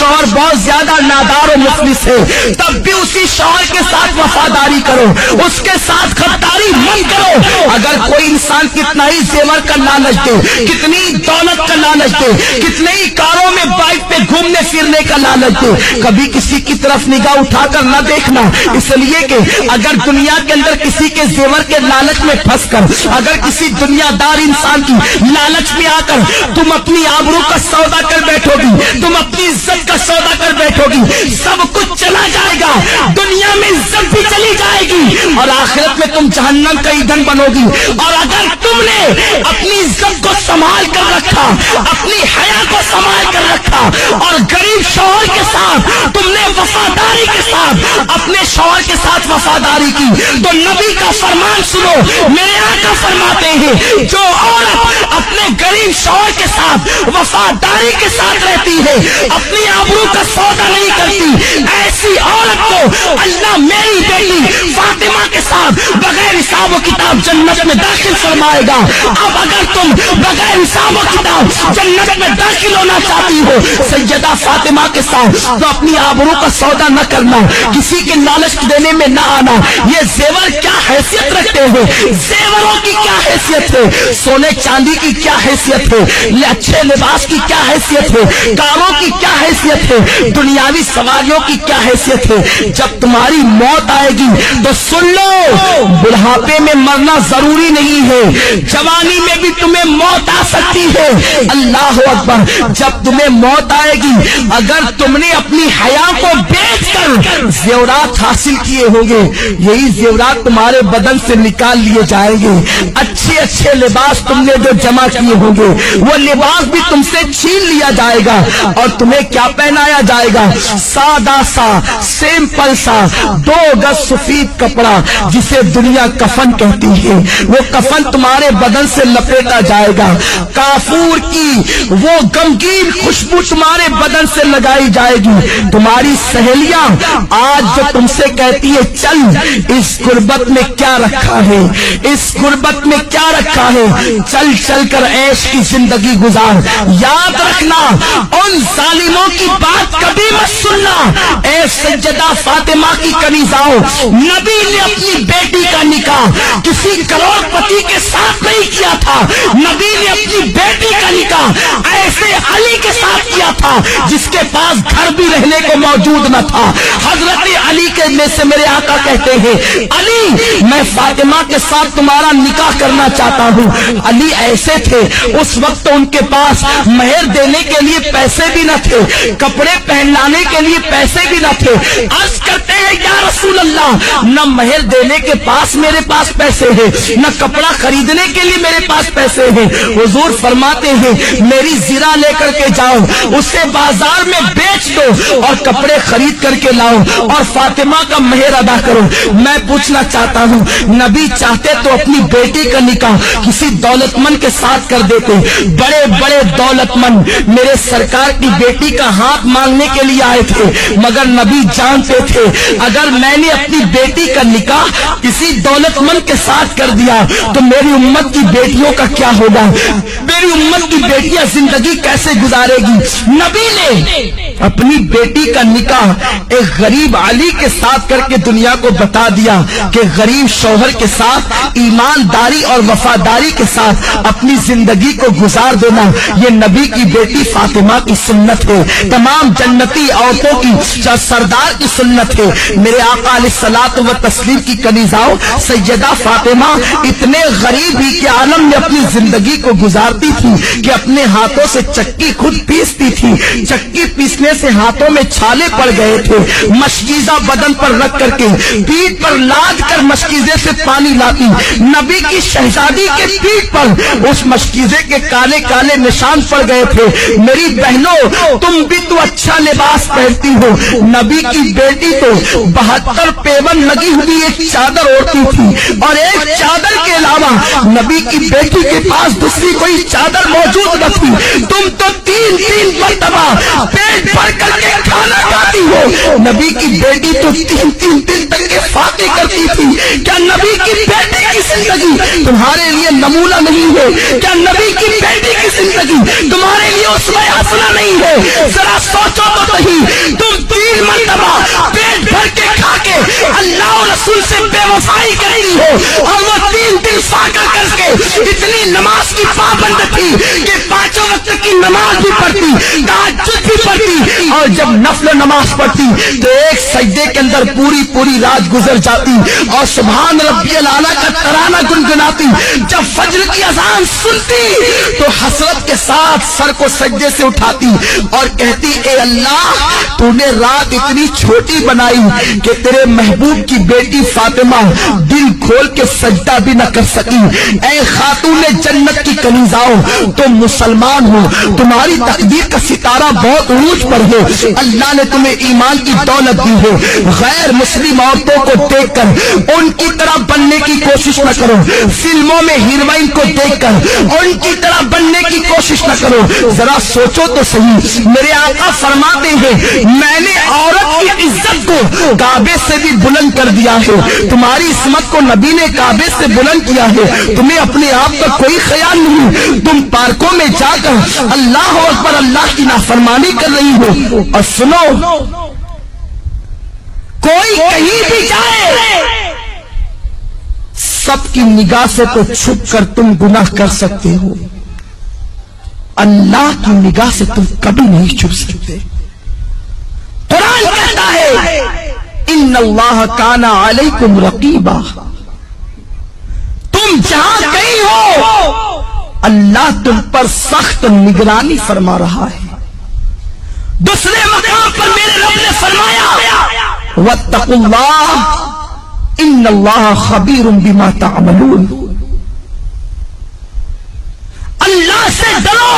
शौहर बहुत ज्यादा नादार और मुफलिस है, तब भी उसी शौहर के साथ वफादारी करो, उसके साथ गद्दारी मत करो। अगर कोई इंसान कितना ही जेवर का लालच दे, कितनी दौलत का लालच दे, कितने ही कारों में बाइक पे घूमने फिरने का लालच दे, कभी किसी की तरफ निगाह उठाकर न देखना, इसलिए कि अगर दुनिया के अंदर किसी के जेवर के लालच में फंसकर, अगर किसी दुनियादार इंसान की लालच में आकर तुम अपनी आबरू का सौदा कर बैठोगी, तुम अपनी इज्जत का सौदा कर बैठोगी, सब कुछ चला जाएगा, दुनिया में इज्जत भी चली जाएगी और आखिरत में तुम जहन्नम का ईंधन बनोगी। और अगर तुमने अपनी इज्जत को संभाल कर रखा, अपनी हया को संभाल कर रखा और गरीब शौहर के साथ तुमने वफादारी के साथ अपने शौहर के साथ वफादारी की, तो नबी का फरमान सुनो, मेरे आका फरमाते हैं जो औरत अपने गरीब शौहर के साथ वफादारी के साथ रहती है, अपनी आबरू का सौदा नहीं करती, ऐसी औरत को अल्लाह मेरी बेटी फातिमा के साथ बगैर हिसाब किताब जन्नत में दाखिल फरमाएगा। अब अगर तुम बगैर हिसाब किताब जन्नत में दाखिल होना चाहती हो सैयदा फातिमा के साथ, तो अपनी आबरू का सौदा न करना, किसी के लालच देने में न आना। ये जेवर क्या हैसियत रखते हैं, जेवरों की क्या हैसियत है, सोने चांदी की क्या हैसियत है, ये अच्छे लिबास की क्या हैसियत है, कारों की क्या हैसियत है, दुनियावी सवारियों की क्या हैसियत है। जब तुम्हारी मौत आएगी तो सुन लो, बुढ़ापे में मरना जरूरी नहीं है, जवानी में भी तुम्हें मौत आ सकती है। अल्लाह अकबर, जब तुम्हें मौत आएगी, अगर तुमने अपनी हया को बेचकर जेवरात हासिल किए होंगे, यही जेवरात तुम्हारे बदन से निकाल लिए जाएंगे। अच्छे अच्छे लिबास तुमने जो जमा किए होंगे, वो लिबास भी तुमसे छीन लिया जाएगा और तुम्हें क्या पहनाया जाएगा, सादा सा सिंपल सा 2 गज सफेद कपड़ा जिसे दुनिया कफन कहती है, वो कफन तुम्हारे बदन से लपेटा जाएगा। काफूर की वो गमगीन खुशबू तुम्हारे बदन से लगाई जाएगी। तुम्हारी सहेलियां आज जो तुमसे कहती है चल इस गुर्बत में क्या रखा है, इस गुर्बत में क्या रखा है, चल चल कर ऐश की जिंदगी गुजार, याद रखना उन जालिमों की बात कभी मत सुनना। ऐ सैयदा फातिमा की कनीज़ाओं, नबी ने अपनी बेटी का निकाह किसी करोड़पति के साथ नहीं किया था, नबी ने अपनी बेटी का निकाह ऐसे अली के साथ किया था जिसके पास घर भी रहने को मौजूद न था। हजरत अली के में से मेरे आका कहते हैं, अली मैं फातिमा के साथ तुम्हारा निकाह करना चाहता हूँ। अली ऐसे थे, उस वक्त तो उनके पास महर देने के लिए पैसे भी न थे, कपड़े पहनाने के लिए पैसे भी न थे। अर्ज करते हैं या रसूल अल्लाह, न महर देने के पास मेरे पास पैसे हैं, न कपड़ा खरीदने के लिए मेरे पास पैसे हैं। हुजूर फरमाते हैं मेरी जीरा लेकर के जाओ, उसे बाजार में बेच दो और कपड़े खरीद करके लाओ और फातिमा का महर अदा करो। मैं पूछना चाहता हूँ, नबी चाहते तो अपनी बेटी का निकाह किसी दौलतमंद के साथ कर देते। बड़े बड़े दौलतमंद मेरे सरकार की बेटी का हाथ मांगने के लिए आए थे, मगर नबी जानते थे अगर मैंने अपनी बेटी का निकाह किसी दौलतमंद के साथ कर दिया तो मेरी उम्मत की बेटियों का क्या होगा, मेरी उम्मत की बेटियां जिंदगी कैसे गुजारेगी। नबी ने अपनी बेटी का निकाह एक गरीब अली के साथ करके दुनिया को बता दिया कि गरीब शौहर के साथ ईमानदारी और वफादारी के साथ अपनी जिंदगी को गुजार देना ये नबी की बेटी फातिमा की सुन्नत है, तमाम जन्नती औरतों की सरदार की सुन्नत है। मेरे आका अलैहिस्सलात व तस्लीम की कनीज़ाओं, सैयदा फातिमा इतने गरीब ही के आलम में अपनी जिंदगी को गुजारती थी कि अपने हाथों से चक्की खुद पीसती थी, चक्की पीसने से हाथों में छाले पड़ गए थे, मशकीज़ा बदन पर रख करके पीठ पर लाद कर मशकीज़े से पानी लाती। नबी की शहजादी के पीठ पर उस मशकीज़े के काले काले निशान पड़ गए थे। मेरी बहनों, तुम भी तो अच्छा लिबास पहनती हो, नबी की बेटी तो 72 पेवन लगी हुई एक चादर ओढ़ती थी और एक चादर के अलावा नबी की बेटी के पास दूसरी कोई चादर मौजूद न थी। तुम तो 3-3 मरतबा पेट भर करके खाना खाती हो, नबी की बेटी तो 3-3 दिन तक के फाके करती थी। क्या नबी की बेटी की जिंदगी तुम्हारे लिए नमूना नहीं है? क्या नबी की बेटी की जिंदगी तुम्हारे लिए उसमें हंसना नहीं है? जरा सोचो तो सही, पेट भर के खा के अल्लाह और रसूल से बेवफाई करती हो, और वो 3 दिन फाका करके इतनी नमाज की पाबंद थी कि 5 वक्त की नमाज भी पढ़ती, तहज्जुद भी पढ़ती, और जब नफल नमाज पढ़ती तो एक सजदे के अंदर पूरी पूरी रात गुजर जाती और सुभान रब्बियल आला का तराना गुनगुनाती। जब फज्र की अजान सुनती तो हसरत के साथ सर को सजदे से उठाती और कहती, ए अल्लाह, तूने रात इतनी छोटी बनाई कि तेरे महबूब की बेटी फातिमा दिल खोल के सजदा भी न कर सकी। ए खातून जन्नत की कनीजाओ, तुम मुसलमान हो, तुम्हारी तकदीर का सितारा बहुत ऊंच पर है, अल्लाह ने तुम्हें ईमान की दौलत दी है। गैर मुस्लिम औरतों को देखकर उनकी तरह बनने की कोशिश न करो, फिल्मों में हीरोइन को देखकर उनकी तरह बनने की कोशिश न करो। जरा सोचो तो सही, मेरे आका फरमाते हैं, मैंने औरत की इज्जत को काबे से भी बुलंद कर दिया है। तुम्हारी इस्मत को नबी ने काबे से बुलंद किया है, तुम्हें अपने आप का कोई ख्याल नहीं। तुम पार्कों में जाकर अल्लाह अकबर अल्लाह की नाफरमानी कर रही हो। और सुनो, कोई कहीं भी जाए, सबकी निगाह से तो छुप कर तुम गुनाह कर सकते हो, अल्लाह की निगाह से तुम कभी नहीं छुप सकते। कुरान कहता है, इन्नल्लाह काना अलैकुम रकीबा, तुम जहां गई हो अल्लाह तुम पर सख्त निगरानी फरमा रहा है। दूसरे मकाम पर मेरे रब ने फरमाया, वत्तकुल्लाह इन्नल्लाह खबीरुम बिमा तअमलून, अल्लाह से डरो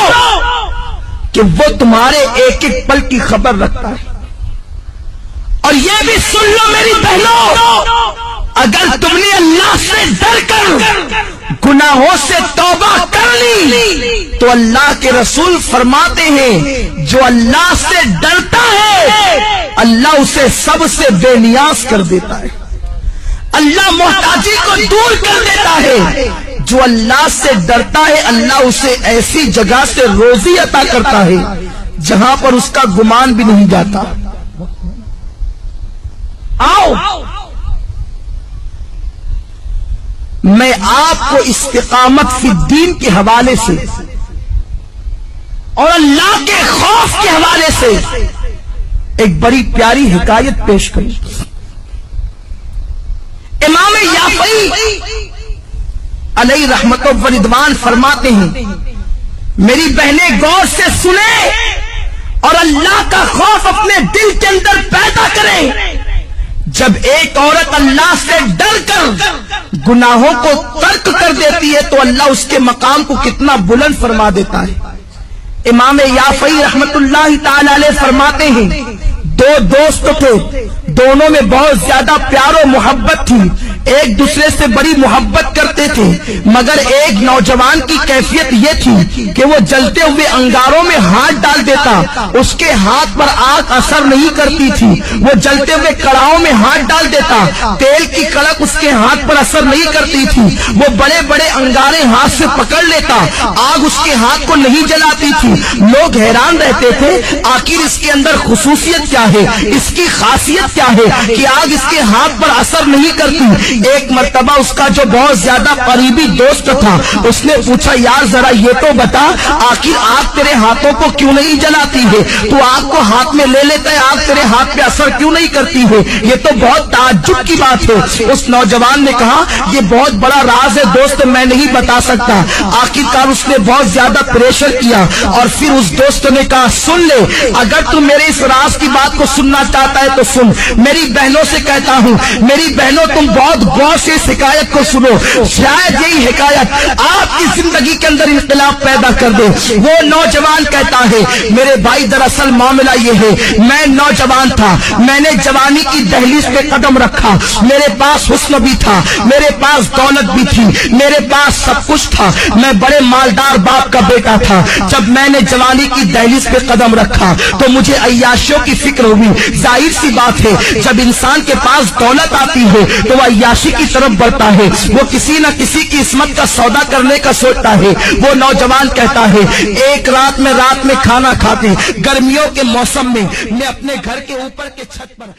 कि वो तुम्हारे एक एक पल की खबर रखता है। और ये भी सुन लो मेरी बहनों, अगर तुमने अल्लाह से डर कर गुनाहों से तौबा कर ली तो अल्लाह के रसूल फरमाते हैं, जो अल्लाह से डरता है अल्लाह उसे सबसे बेनियाज कर देता है, अल्लाह मोहताजी को दूर कर देता है। जो अल्लाह से डरता है अल्लाह उसे ऐसी जगह से रोजी अता करता है जहां पर उसका गुमान भी नहीं जाता। आओ मैं आपको इस्तिकामत फी दीन के हवाले से और अल्लाह के खौफ के हवाले से एक बड़ी प्यारी हिकायत पेश करूं। इमाम याफई अलैहि रहमत व रिदवान फरमाते हैं, मेरी बहनें गौर से सुने और अल्लाह का खौफ अपने दिल के अंदर पैदा करें। जब एक औरत अल्लाह से डर कर गुनाहों को तर्क कर देती है तो अल्लाह उसके मकाम को कितना बुलंद फरमा देता है। इमाम याफई रहमतुल्लाह ताला अलैह फरमाते हैं, 2 दोस्त थे, दोनों में बहुत ज्यादा प्यार और मोहब्बत थी, एक दूसरे से बड़ी मोहब्बत करते थे, मगर एक नौजवान की कैफियत ये थी कि वो जलते हुए अंगारों में हाथ डाल देता, उसके हाथ पर आग असर नहीं करती थी। वो जलते हुए कड़ाहों में हाथ डाल देता, तेल की कड़क उसके हाथ पर असर नहीं करती थी। वो बड़े बड़े अंगारे हाथ से पकड़ लेता, आग उसके हाथ को नहीं जलाती थी। लोग हैरान रहते थे, आखिर इसके अंदर खुसूसियत क्या है, इसकी खासियत क्या है कि आग इसके हाथ पर असर नहीं करती। एक मर्तबा उसका जो बहुत ज्यादा करीबी दोस्त था उसने पूछा, यार जरा ये तो बता, आखिर आग तेरे हाथों को क्यों नहीं जलाती है, तू आग को हाथ में ले लेता है, आग तेरे हाथ पे असर क्यों नहीं करती है, ये तो बहुत ताज्जुब की बात है। उस नौजवान ने कहा, ये बहुत बड़ा राज है दोस्त, मैं नहीं बता सकता। आखिरकार उसने बहुत ज्यादा प्रेशर किया और फिर उस दोस्त ने कहा, सुन ले, अगर तू मेरे इस राज की बात को सुनना चाहता है तो सुन। मेरी बहनों से कहता हूँ, मेरी बहनों तुम बहुत गौर से इस हिकायत को सुनो, शायद यही हिकायत आपकी जिंदगी के अंदर इंकलाब पैदा कर दे। वो नौजवान कहता है, मेरे भाई दरअसल मामला ये है, मैं नौजवान था, मैंने जवानी की दहलीज पे कदम रखा, मेरे पास हुस्न भी था, मेरे पास दौलत भी थी, मेरे पास सब कुछ था, मैं बड़े मालदार बाप का बेटा था। जब मैंने जवानी की दहलीज पे कदम रखा तो मुझे अय्याशियों की फिक्र हुई। जाहिर सी बात है, जब इंसान के पास दौलत आती है तो वह अय्याशी की तरफ बढ़ता है, वो किसी न किसी की इस्मत का सौदा करने का सोचता है। वो नौजवान कहता है, एक रात में खाना खाते गर्मियों के मौसम में मैं अपने घर के ऊपर के छत पर